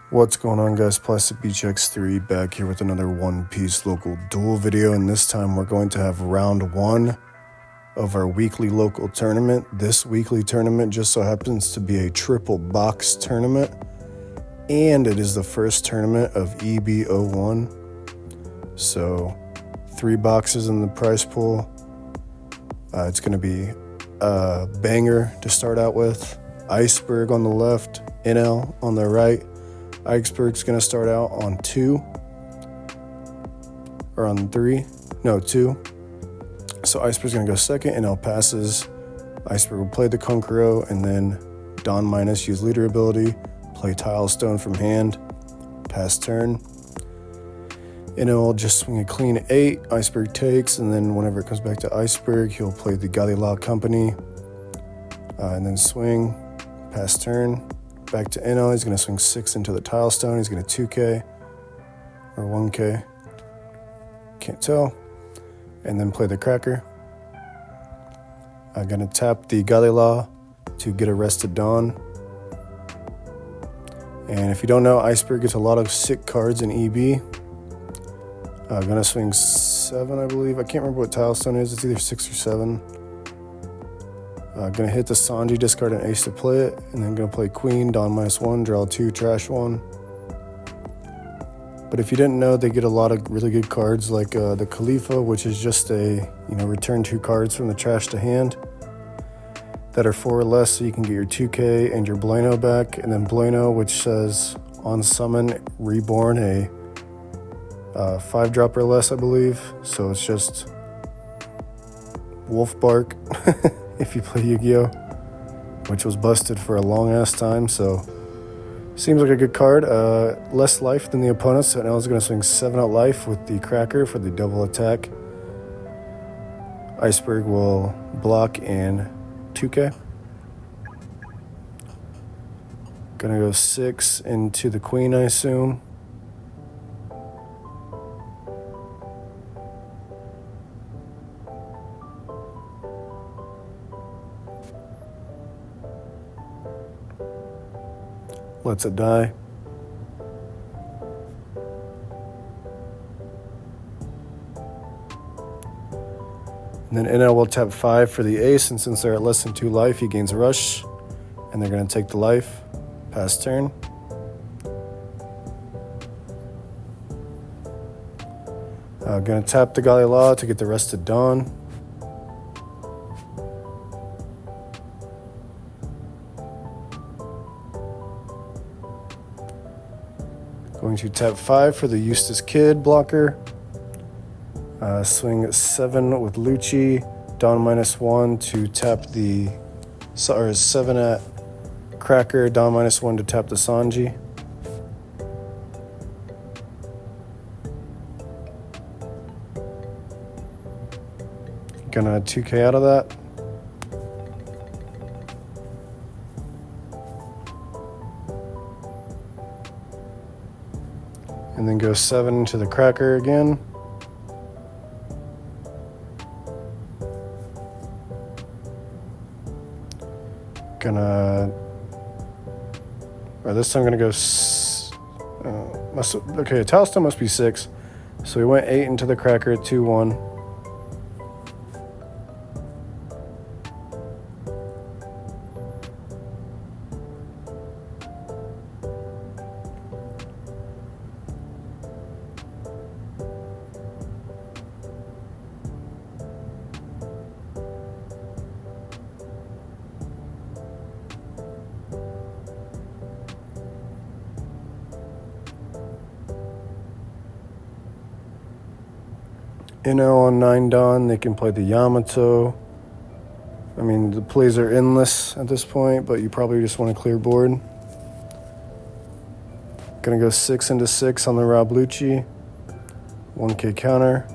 What's going on, guys? Plastic Beach X3 back here with another One Piece local duel video, and this time we're going to have round one of our weekly local tournament. This weekly tournament just so happens to be a triple box tournament, and it is the first tournament of EB01. So 3 boxes in the prize pool. It's going to be a banger to start out with. Iceberg on the left, Enel on the right. Iceberg's going to start out on 2, or on 3, no, 2. So Iceberg's going to go second, and Enel passes. Iceberg will play the Conqueror, and then Don minus use leader ability, play Tile Stone from hand, pass turn. Enel will just swing a clean 8, Iceberg takes, and then whenever it comes back to Iceberg, he'll play the Galila Company, and then swing, pass turn. Back to Enel, he's going to swing 6 into the Tile Stone. He's going to 2K or 1K. Can't tell. And then play the Cracker. I'm going to tap the Galila to get arrested Dawn. And if you don't know, Iceberg gets a lot of sick cards in EB. I'm going to swing 7, I believe. I can't remember what Tile Stone is. It's either 6 or 7. Gonna hit the Sanji, discard an ace to play it, and then gonna play Queen, Don -1, draw 2, trash 1. But if you didn't know, they get a lot of really good cards like the Khalifa, which is just a, return 2 cards from the trash to hand that are 4 or less, so you can get your 2K and your Bueno back. And then Bueno, which says on summon, reborn, a 5-drop or less, I believe. So it's just Wolf Bark. If you play Yu-Gi-Oh, which was busted for a long-ass time, so seems like a good card. Less life than the opponent, so now it's going to swing 7 out life with the Cracker for the double attack. Iceberg will block in 2K. Gonna go 6 into the Queen, I assume. Lets it die. And then Enel will tap 5 for the ace, and since they're at less than 2 life, he gains rush, and they're going to take the life. Pass turn. Going to tap the Galila to get the rest of Dawn. Going to tap 5 for the Eustace Kid blocker. Swing 7 with Lucci. Don -1 to tap the... 7 at Cracker. Don -1 to tap the Sanji. Gonna 2K out of that. And then go 7 to the Cracker again. This time I'm gonna go. Okay, Tile Stone must be 6. So we went 8 into the Cracker at 2-1. Enel on 9 Dawn, they can play the Yamato. I mean, the plays are endless at this point, but you probably just want to clear board. Gonna go 6 into 6 on the Rob Lucci. 1K counter.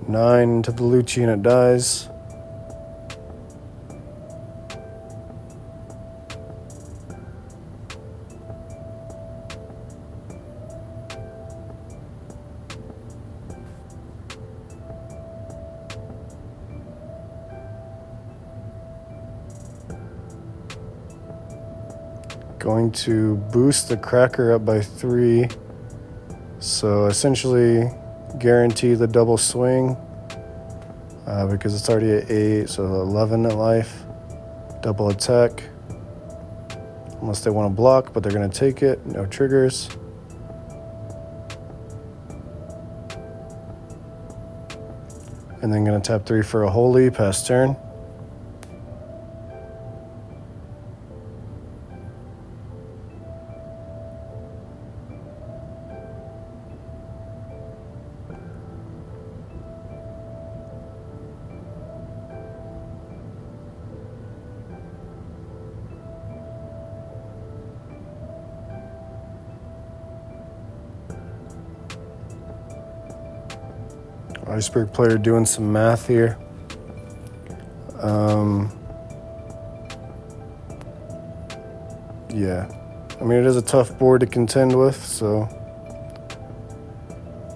9 into the Lucci and it dies. Going to boost the cracker up by 3. So essentially guarantee the double swing because it's already at 8, so 11 at life. Double attack. Unless they want to block, but they're going to take it. No triggers. And then going to tap 3 for a holy, pass turn. Iceberg player doing some math here. Yeah, I mean, it is a tough board to contend with, so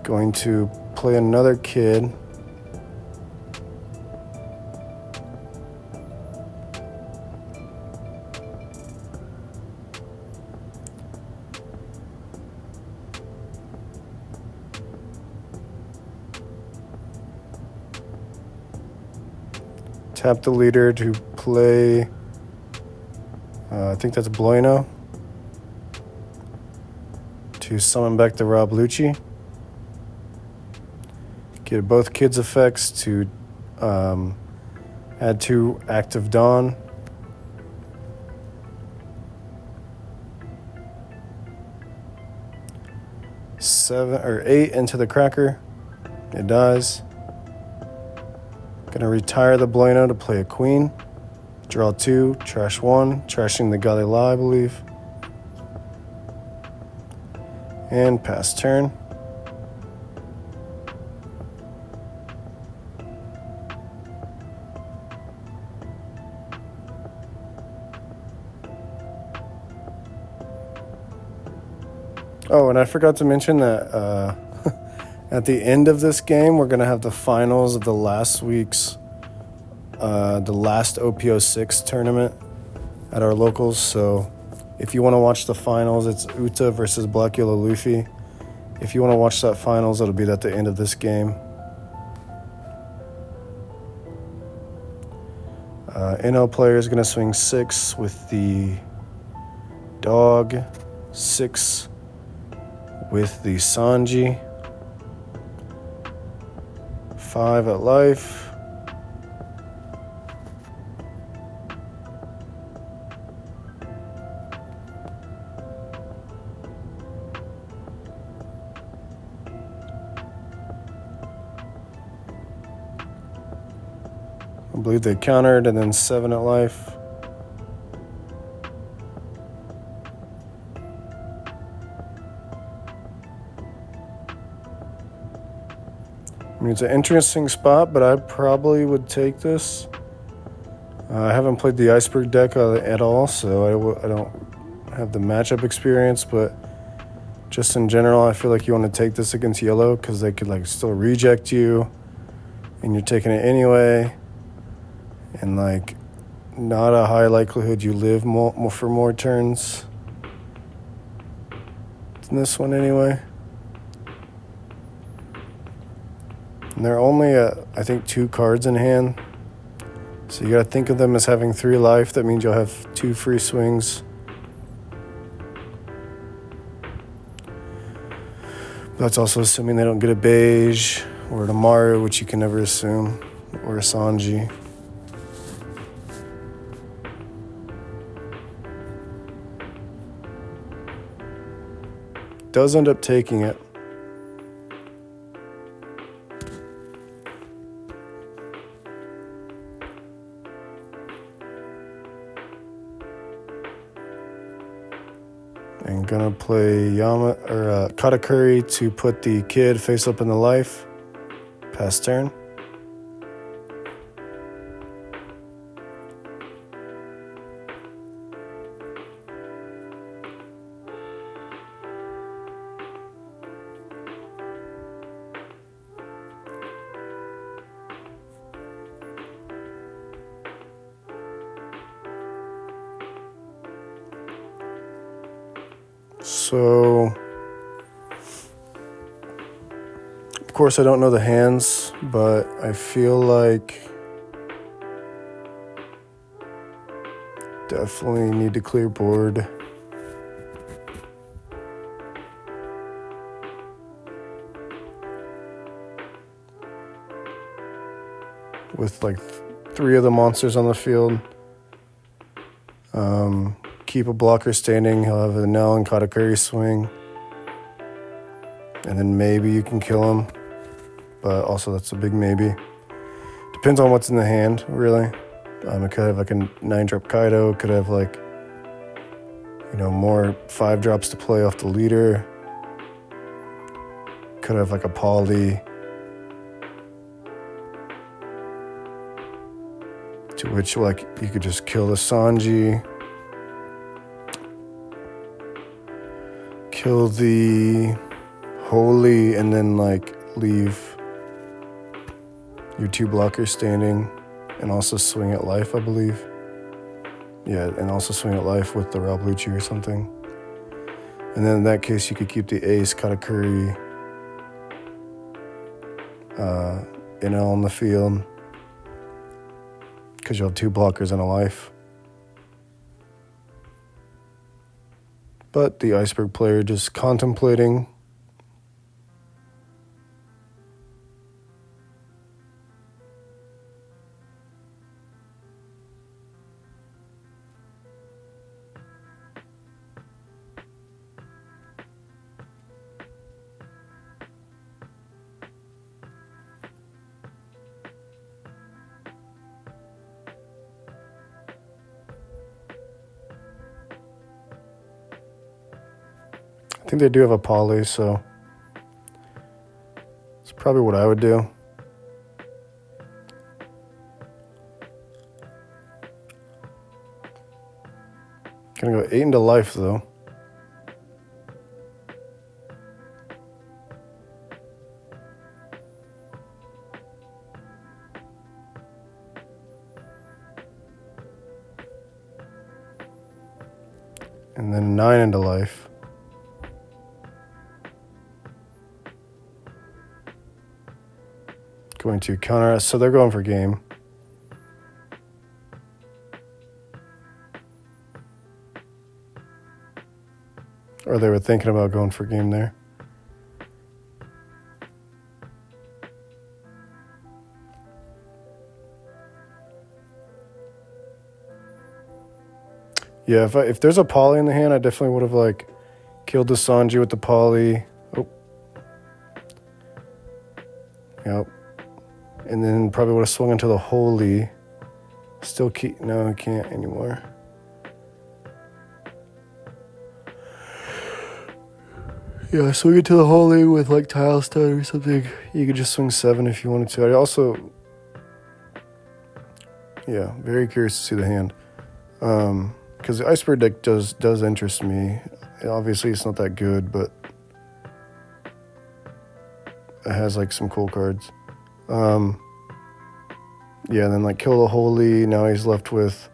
going to play another kid. Tap the leader to play, I think that's Bueno, to summon back the Rob Lucci. Get both kids' effects to add 2 active Dawn. Eight into the cracker. It dies. Gonna retire the Bueno to play a queen. Draw 2, trash 1, trashing the Galila, I believe. And pass turn. Oh, and I forgot to mention that at the end of this game, we're going to have the finals of the last week's, the last OPO6 tournament at our locals. So if you want to watch the finals, it's Uta versus Black Yellow Luffy. If you want to watch that finals, it'll be at the end of this game. Enel player is going to swing 6 with the dog, 6 with the Sanji, 5 at life. I believe they countered, and then 7 at life. I mean, it's an interesting spot, but I probably would take this. I haven't played the Iceberg deck at all, so I don't have the matchup experience, but just in general, I feel like you want to take this against yellow because they could like still reject you, and you're taking it anyway, and like not a high likelihood you live more for more turns than this one anyway. And they're only, I think, 2 cards in hand. So you got to think of them as having 3 life. That means you'll have 2 free swings. That's also assuming they don't get a beige or a Maru, which you can never assume, or a Sanji. Does end up taking it. And gonna play Katakuri to put the kid face up in the life. Pass turn. So, of course, I don't know the hands, but I feel like definitely need to clear board. With like 3 of the monsters on the field. Keep a blocker standing. He'll have an Enel and Katakuri swing. And then maybe you can kill him. But also that's a big maybe. Depends on what's in the hand, really. It could have like a 9-drop Kaido. Could have like, more 5 drops to play off the leader. Could have like a Poly. To which like you could just kill the Sanji. Kill the Holy and then like leave your 2 blockers standing and also swing at life, I believe. Yeah, and also swing at life with the Ralbluchi or something. And then in that case, you could keep the Ace, Katakuri, Enel on the field because you'll have 2 blockers and a life. But the Iceberg player just contemplating. I think they do have a Poly, so it's probably what I would do. Gonna go 8 into life, though. And then 9 into life. Going to counter us, so they're going for game. Or they were thinking about going for game there. Yeah, if there's a Poly in the hand, I definitely would have like killed the Sanji with the Poly. Oh. Yep. And then probably would have swung into the Holy. Still keep... No, I can't anymore. Yeah, swing into the Holy with like Tile Stone or something. You could just swing 7 if you wanted to. I also... Yeah, very curious to see the hand. Because the Iceberg deck does interest me. Obviously, it's not that good, but it has like some cool cards. Yeah, and then like kill the Holy. Now he's left with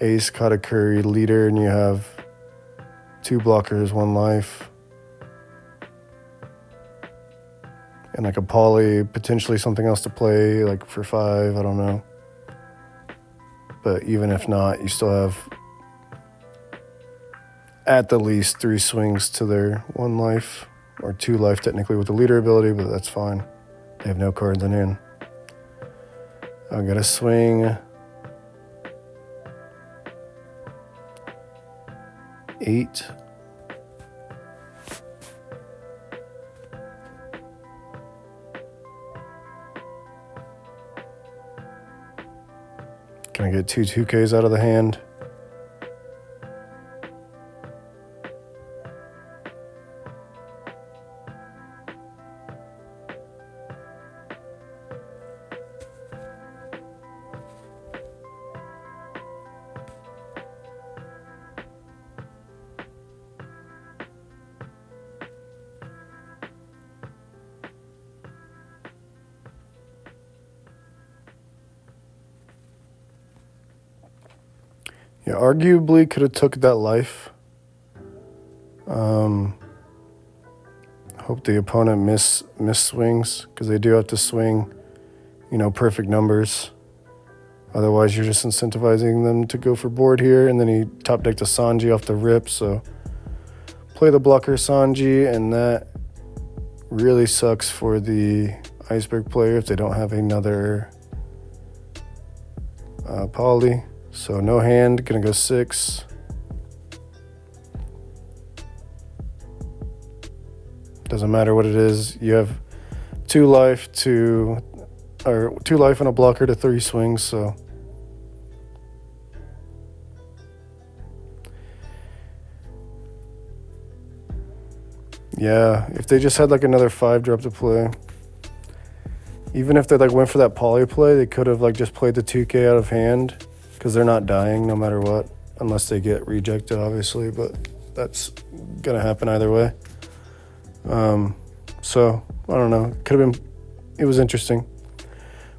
Ace, Katakuri, leader, and you have 2 blockers, 1 life. And like a Poly, potentially something else to play, like for 5, I don't know. But even if not, you still have at the least 3 swings to their 1 life, or 2 life technically with the leader ability, but that's fine. They have no cards in hand. I gotta swing 8. Can I get 2 2Ks out of the hand? Yeah, arguably could have took that life. Hope the opponent miss swings, because they do have to swing, perfect numbers. Otherwise, you're just incentivizing them to go for board here. And then he top decked a Sanji off the rip, so play the blocker Sanji, and that really sucks for the Iceberg player if they don't have another poly. So no hand, gonna go 6. Doesn't matter what it is. You have 2 life and a blocker to 3 swings, so yeah, if they just had like another 5 drop to play, even if they like went for that poly play, they could have like just played the 2K out of hand, because they're not dying no matter what, unless they get rejected, obviously, but that's gonna happen either way. So I don't know. It was interesting.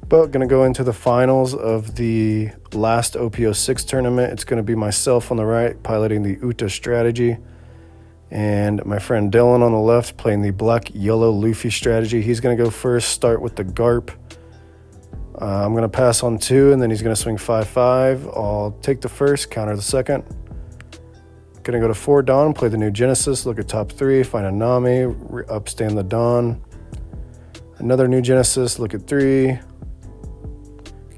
But gonna go into the finals of the last OPO6 tournament. It's gonna be myself on the right piloting the Uta strategy, and my friend Dylan on the left playing the black-yellow Luffy strategy. He's going to go first, start with the Garp. I'm going to pass on 2, and then he's going to swing 5-5. I'll take the first, counter the second. Going to go to 4 Dawn, play the new Genesis, look at top 3, find a Nami, upstand the Dawn. Another new Genesis, look at 3,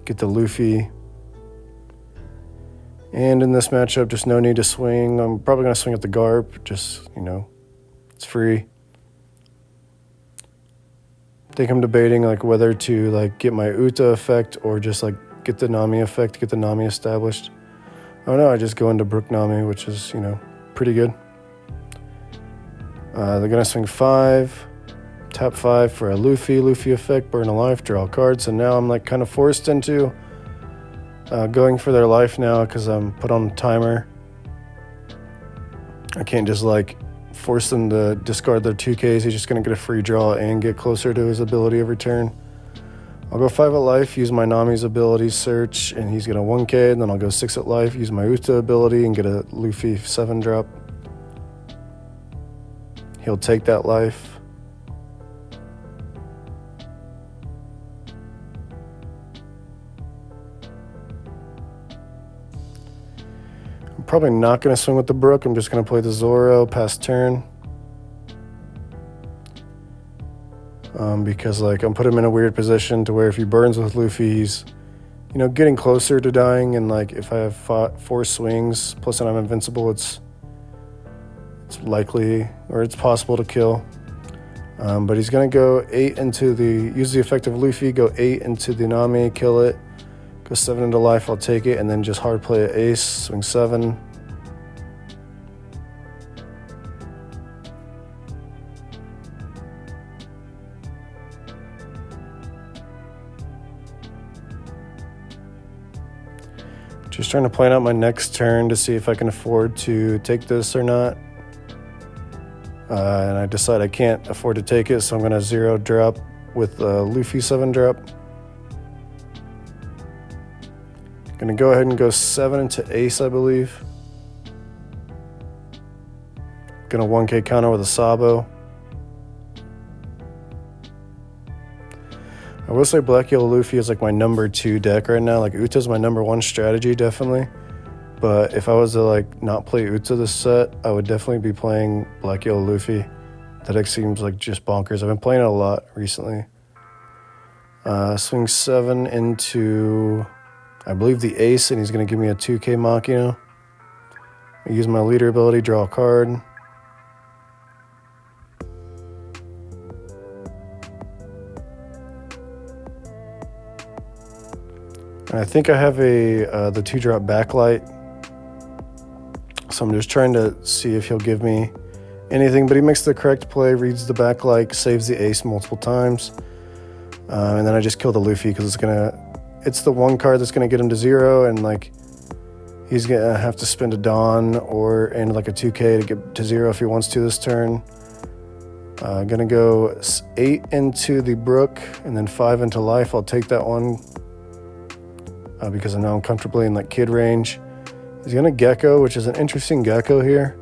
get the Luffy. And in this matchup, just no need to swing. I'm probably going to swing at the Garp, just, it's free. I think I'm debating like whether to like get my Uta effect or just like get the Nami effect, get the Nami established. Oh no, I just go into Brook Nami, which is, pretty good. They're going to swing 5, tap 5 for a Luffy effect, burn a life, draw a card. So now I'm like kind of forced into going for their life now, because I'm put on a timer. I can't just like force them to discard their 2Ks. He's just going to get a free draw and get closer to his ability every turn. I'll go 5 at life, use my Nami's ability search, and he's going to 1K, and then I'll go 6 at life, use my Uta ability and get a Luffy 7 drop. He'll take that life. Probably not going to swing with the Brook. I'm just going to play the Zoro past turn. Because like I'm putting him in a weird position to where if he burns with Luffy, he's getting closer to dying, and like if I have 4 swings plus and I'm invincible, it's likely, or it's possible to kill. But he's going to go 8 into use the effect of Luffy, go 8 into the Nami, kill it. Go 7 into life, I'll take it, and then just hard play an ace, swing 7. Just trying to plan out my next turn to see if I can afford to take this or not. And I decide I can't afford to take it, so I'm going to 0 drop with Luffy 7 drop. Gonna go ahead and go 7 into ace, I believe. Gonna 1K counter with a Sabo. I will say Black Yellow Luffy is like my number 2 deck right now. Like Uta's my number 1 strategy, definitely. But if I was to like not play Uta this set, I would definitely be playing Black Yellow Luffy. That deck seems like just bonkers. I've been playing it a lot recently. Swing 7 into, I believe, the ace, and he's going to give me a 2K Machina. I use my leader ability, draw a card. And I think I have the 2-drop backlight. So I'm just trying to see if he'll give me anything. But he makes the correct play, reads the backlight, saves the ace multiple times. And then I just kill the Luffy because it's the 1 card that's going to get him to 0. And like he's going to have to spend a Dawn and like a 2K to get to 0 if he wants to this turn. Going to go 8 into the Brook and then 5 into life. I'll take that one. Because I know I'm comfortably in like kid range. He's going to Gecko, which is an interesting Gecko here.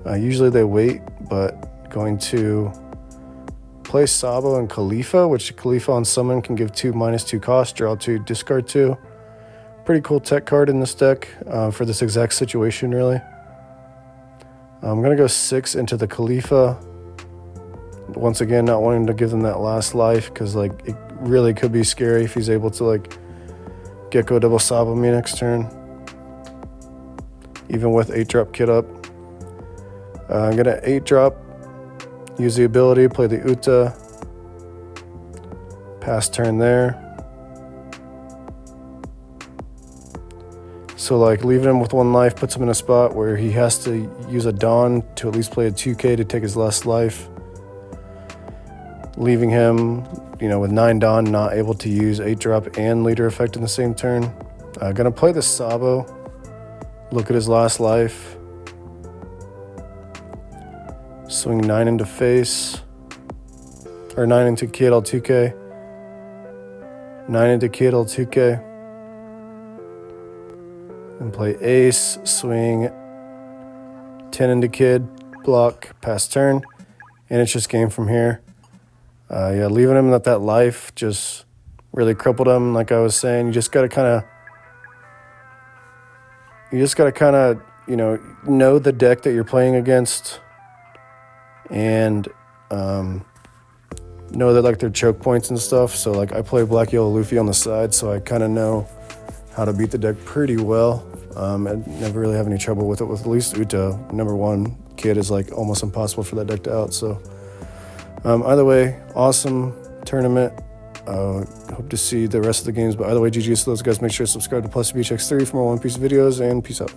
Usually they wait, but going to play Sabo and Khalifa, which Khalifa on summon can give 2 -2 cost, draw 2, discard 2. Pretty cool tech card in this deck for this exact situation, really. I'm going to go 6 into the Khalifa. Once again, not wanting to give them that last life because like it really could be scary if he's able to like Gecko double Sabo me next turn. Even with 8-drop Kid Up. I'm going to 8-drop, use the ability, play the Uta. Pass turn there. So like leaving him with 1 life puts him in a spot where he has to use a Dawn to at least play a 2K to take his last life. Leaving him, you know, with 9 Dawn, not able to use 8-drop and leader effect in the same turn. Gonna play the Sabo. Look at his last life. Swing 9 into face. Or 9 into Kid, I'll 2K. 9 into Kid, I'll 2K. And play Ace, swing 10 into Kid, block, pass turn. And it's just game from here. Yeah, leaving him at that life just really crippled him. Like I was saying, you just gotta kind of, you know the deck that you're playing against, and know that like their choke points and stuff. So like I play Black Yellow Luffy on the side, so I kind of know how to beat the deck pretty well. I never really have any trouble with it. With at least Uta, number 1 Kid is like almost impossible for that deck to out. So. Either way, awesome tournament. Hope to see the rest of the games. But either way, GG to those guys. Make sure to subscribe to Plus BHX3 for more One Piece videos, and peace out.